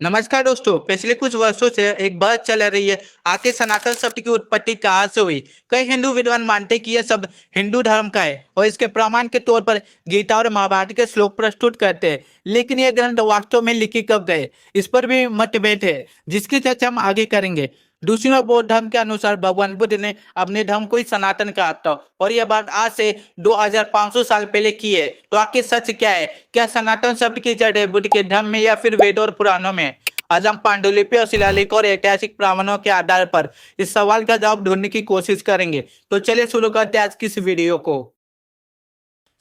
नमस्कार दोस्तों। पिछले कुछ वर्षों से एक बहस चल रही है, आखिर सनातन शब्द की उत्पत्ति कहाँ से हुई। कई हिंदू विद्वान मानते हैं कि यह शब्द हिंदू धर्म का है और इसके प्रमाण के तौर पर गीता और महाभारत के श्लोक प्रस्तुत करते हैं। लेकिन यह ग्रंथ वास्तव में लिखे कब गए, इस पर भी मतभेद है, जिसकी चर्चा हम आगे करेंगे। दूसरी ओर बौद्ध धर्म के अनुसार भगवान बुद्ध ने अपने धर्म को ही सनातन कहा था और यह बात आज से 2500 साल पहले की है। तो आखिर सच क्या है? क्या सनातन शब्द की जड़ है बुद्ध के धर्म में या फिर वेदों और पुराणों में? आज हम पांडुलिपि और शिलालेख और ऐतिहासिक प्रमाणों के आधार पर इस सवाल का जवाब ढूंढने की कोशिश करेंगे। तो चलिए शुरू करते हैं आज की इस वीडियो को।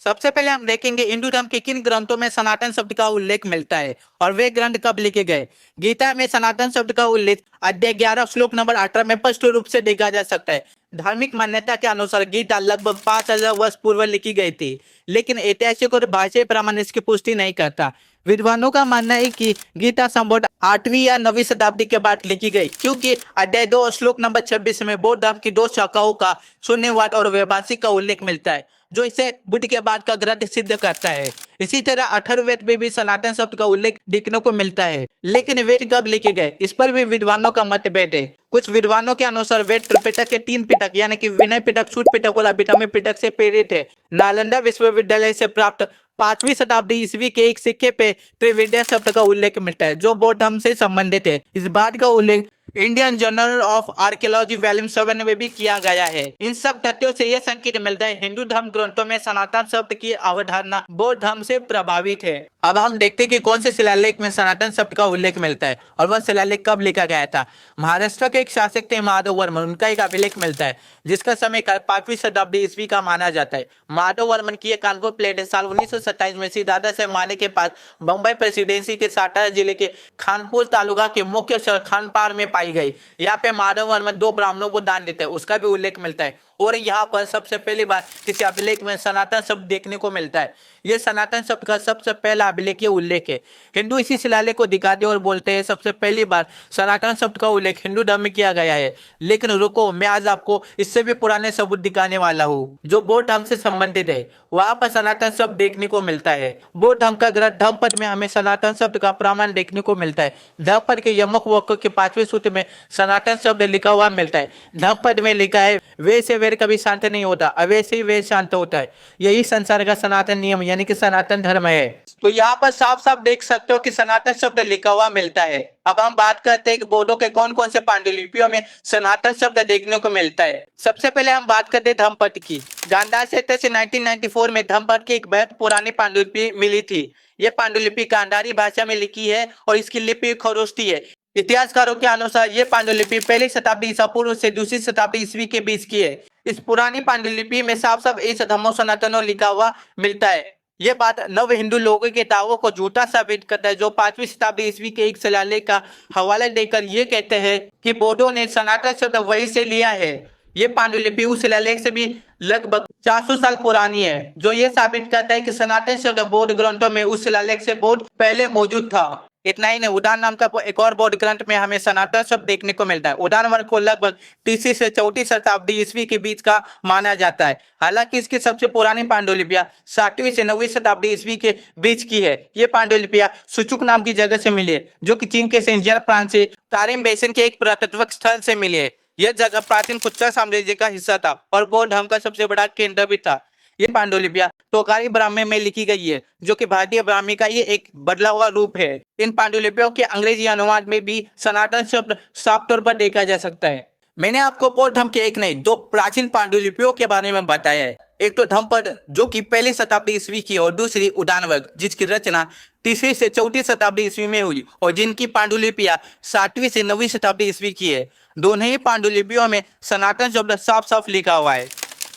सबसे पहले हम देखेंगे हिंदू धर्म के किन ग्रंथों में सनातन शब्द का उल्लेख मिलता है और वे ग्रंथ कब लिखे गए। गीता में सनातन शब्द का उल्लेख अध्याय 11 श्लोक नंबर 18 में स्पष्ट रूप से देखा जा सकता है। धार्मिक मान्यता के अनुसार गीता लगभग 5000 वर्ष पूर्व लिखी गई थी, लेकिन ऐतिहासिक और भाषाई प्रमाण इसकी पुष्टि नहीं करता। विद्वानों का मानना है कि गीता संभवतः 8वीं या 9वीं शताब्दी के बाद लिखी गई, क्योंकि अध्याय 2 श्लोक नंबर 26 में बौद्ध धर्म की 2 शाखाओं का शून्यवाद और वैभाषिक का उल्लेख मिलता है, जो इसे बुद्ध के बाद का ग्रंथ सिद्ध करता है। इसी तरह अथर्ववेद में भी सनातन शब्द का उल्लेख देखने को मिलता है, लेकिन वेद कब लिखे गए इस पर भी विद्वानों का मतभेद है। कुछ विद्वानों के अनुसार वेद त्रिपिटक के 3 पिटक यानी कि विनय पिटक, सूत पिटक और अभिधम्म पिटक से प्रेरित है। नालंदा विश्वविद्यालय से प्राप्त 5वीं शताब्दी ईस्वी के एक सिक्के पे त्रिविद्या शब्द का उल्लेख मिलता है, जो बौद्ध धर्म से संबंधित है। इस बात का उल्लेख Indian journal of archaeology volume 7 में भी किया गया है। इन सब तथ्यों से यह संकेत मिलता है हिंदू धर्म ग्रंथों में सनातन शब्द की अवधारणा बौद्ध धर्म से प्रभावित है। अब हम देखते हैं कि कौन से शिलालेख में सनातन शब्द का उल्लेख मिलता है और वह शिलालेख कब लिखा गया था। महाराष्ट्र के एक शासक थे माधव वर्मन, उनका एक अभिलेख मिलता है जिसका समय 5वीं शताब्दी ईस्वी का माना जाता है। माधव वर्मन की एक कानपुर प्लेट साल 1927 में सिद्धार्थ से माने के पास बम्बई प्रेसिडेंसी के सातारा जिले के खानपुर तालुका के मुख्य शहर खानपार में पाई गई। यहाँ पे माधव वर्मन 2 ब्राह्मणों को दान देते हैं, उसका भी उल्लेख मिलता है। और यहाँ पर सबसे पहली बार किसी अभिलेख में सनातन शब्द देखने को मिलता है। यह सनातन शब्द का सबसे पहला अभिलेख उल्लेख है। हिंदू इसी शिलालेख को दिखाते और बोलते हैं सबसे पहली बार सनातन शब्द का उल्लेख हिंदू धर्म में किया गया है। लेकिन रुको, मैं आज आपको इससे भी पुराने सबूत दिखाने वाला हूँ जो बौद्ध धर्म से संबंधित है। वहां पर सनातन शब्द देखने को मिलता है। बौद्ध धर्म का ग्रंथ धम्मपद में हमें सनातन शब्द का प्रमाण देखने को मिलता है। धम्मपद के यमक वाक्य के 5वें सूत्र में सनातन शब्द लिखा हुआ मिलता है। धम्मपद में लिखा है, वे से वेर कभी शांत नहीं होता, अवै से वेर शांत होता है। यही संसार का सनातन नियम यानी कि सनातन धर्म है। तो यहाँ पर साफ साफ देख सकते हो कि सनातन शब्द लिखा हुआ मिलता है। अब हम बात करते हैं कि बौद्धों के कौन कौन से पांडुलिपियों में सनातन शब्द देखने को मिलता है। सबसे पहले हम बात करते हैं धम्मपद की। गांधार क्षेत्र से 1994 में धम्मपद की एक बेहद पुरानी पांडुलिपि मिली थी। यह पांडुलिपि गांधारी भाषा में लिखी है और इसकी लिपि खरोष्टी है। इतिहासकारों के अनुसार यह पांडुलिपि पहली शताब्दी ईसा पूर्व से दूसरी शताब्दी ईस्वी के बीच की है। इस पुरानी पांडुलिपि में साफ साफ इस धम्मो सनातनो लिखा हुआ मिलता है। यह बात नव हिंदू लोगों के दावों को झूठा साबित करता है, जो 5वीं शताब्दी ईस्वी के एक शिलालेख का हवाला देकर यह कहते हैं कि बौद्धों ने सनातन शब्द वहीं से लिया है। ये पांडुलिपि उस शिलालेख से भी लगभग 400 साल पुरानी है, जो ये साबित करता है कि सनातन शब्द बौद्ध ग्रंथों में उस शिलालेख से बहुत पहले मौजूद था। इतना ही नहीं, उदान नाम का एक और बौद्ध ग्रंथ में हमें सनातन शब्द देखने को मिलता है। उदान वर्ग को लगभग 3री से 4ठी शताब्दी ईस्वी के बीच का माना जाता है। हालांकि इसकी सबसे पुरानी पांडुलिपियां 7वीं से 9वीं शताब्दी ईस्वी के बीच की है। ये पांडुलिपियां सुचुक नाम की जगह से मिली है, जो कि चीन के सिंजियार प्रांत से तारिम बेसिन के एक पुरातत्व स्थल से मिली है। यह जगह प्राचीन कुच्चा साम्राज्य का हिस्सा था और बौद्ध धर्म का सबसे बड़ा केंद्र भी था। ये पांडुलिपियां टोकारी ब्राह्मी में लिखी गई है, जो कि भारतीय ब्राह्मी का ये एक बदला हुआ रूप है। इन पांडुलिपियों के अंग्रेजी अनुवाद में भी सनातन शब्द साफ तौर पर देखा जा सकता है। मैंने आपको बौद्ध धर्म के एक नहीं 2 प्राचीन पांडुलिपियों के बारे में बताया है। एक तो धम्मपद, जो कि पहली शताब्दी ईस्वी की, और दूसरी उदान वर्ग, जिसकी रचना 3री से 4ठी शताब्दी ईस्वी में हुई और जिनकी पांडुलिपियां 7वीं से 9वीं शताब्दी ईस्वी की है। दोनों ही पांडुलिपियों में सनातन शब्द साफ साफ लिखा हुआ है।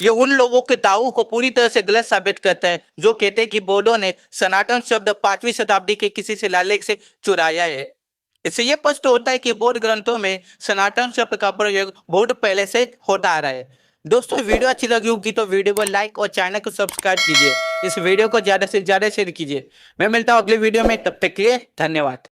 ये उन लोगों के दावों को पूरी तरह से गलत साबित करता है जो कहते हैं कि बौद्धों ने सनातन शब्द 5वीं शताब्दी के किसी शिलालेख से चुराया है। इससे यह स्पष्ट होता है कि बौद्ध ग्रंथों में सनातन शब्द का प्रयोग बहुत पहले से होता आ रहा है। दोस्तों, वीडियो अच्छी लगी होगी तो वीडियो को लाइक और चैनल को सब्सक्राइब कीजिए। इस वीडियो को ज्यादा से ज्यादा शेयर कीजिए। मैं मिलता हूँ अगले वीडियो में, तब तक के लिए धन्यवाद।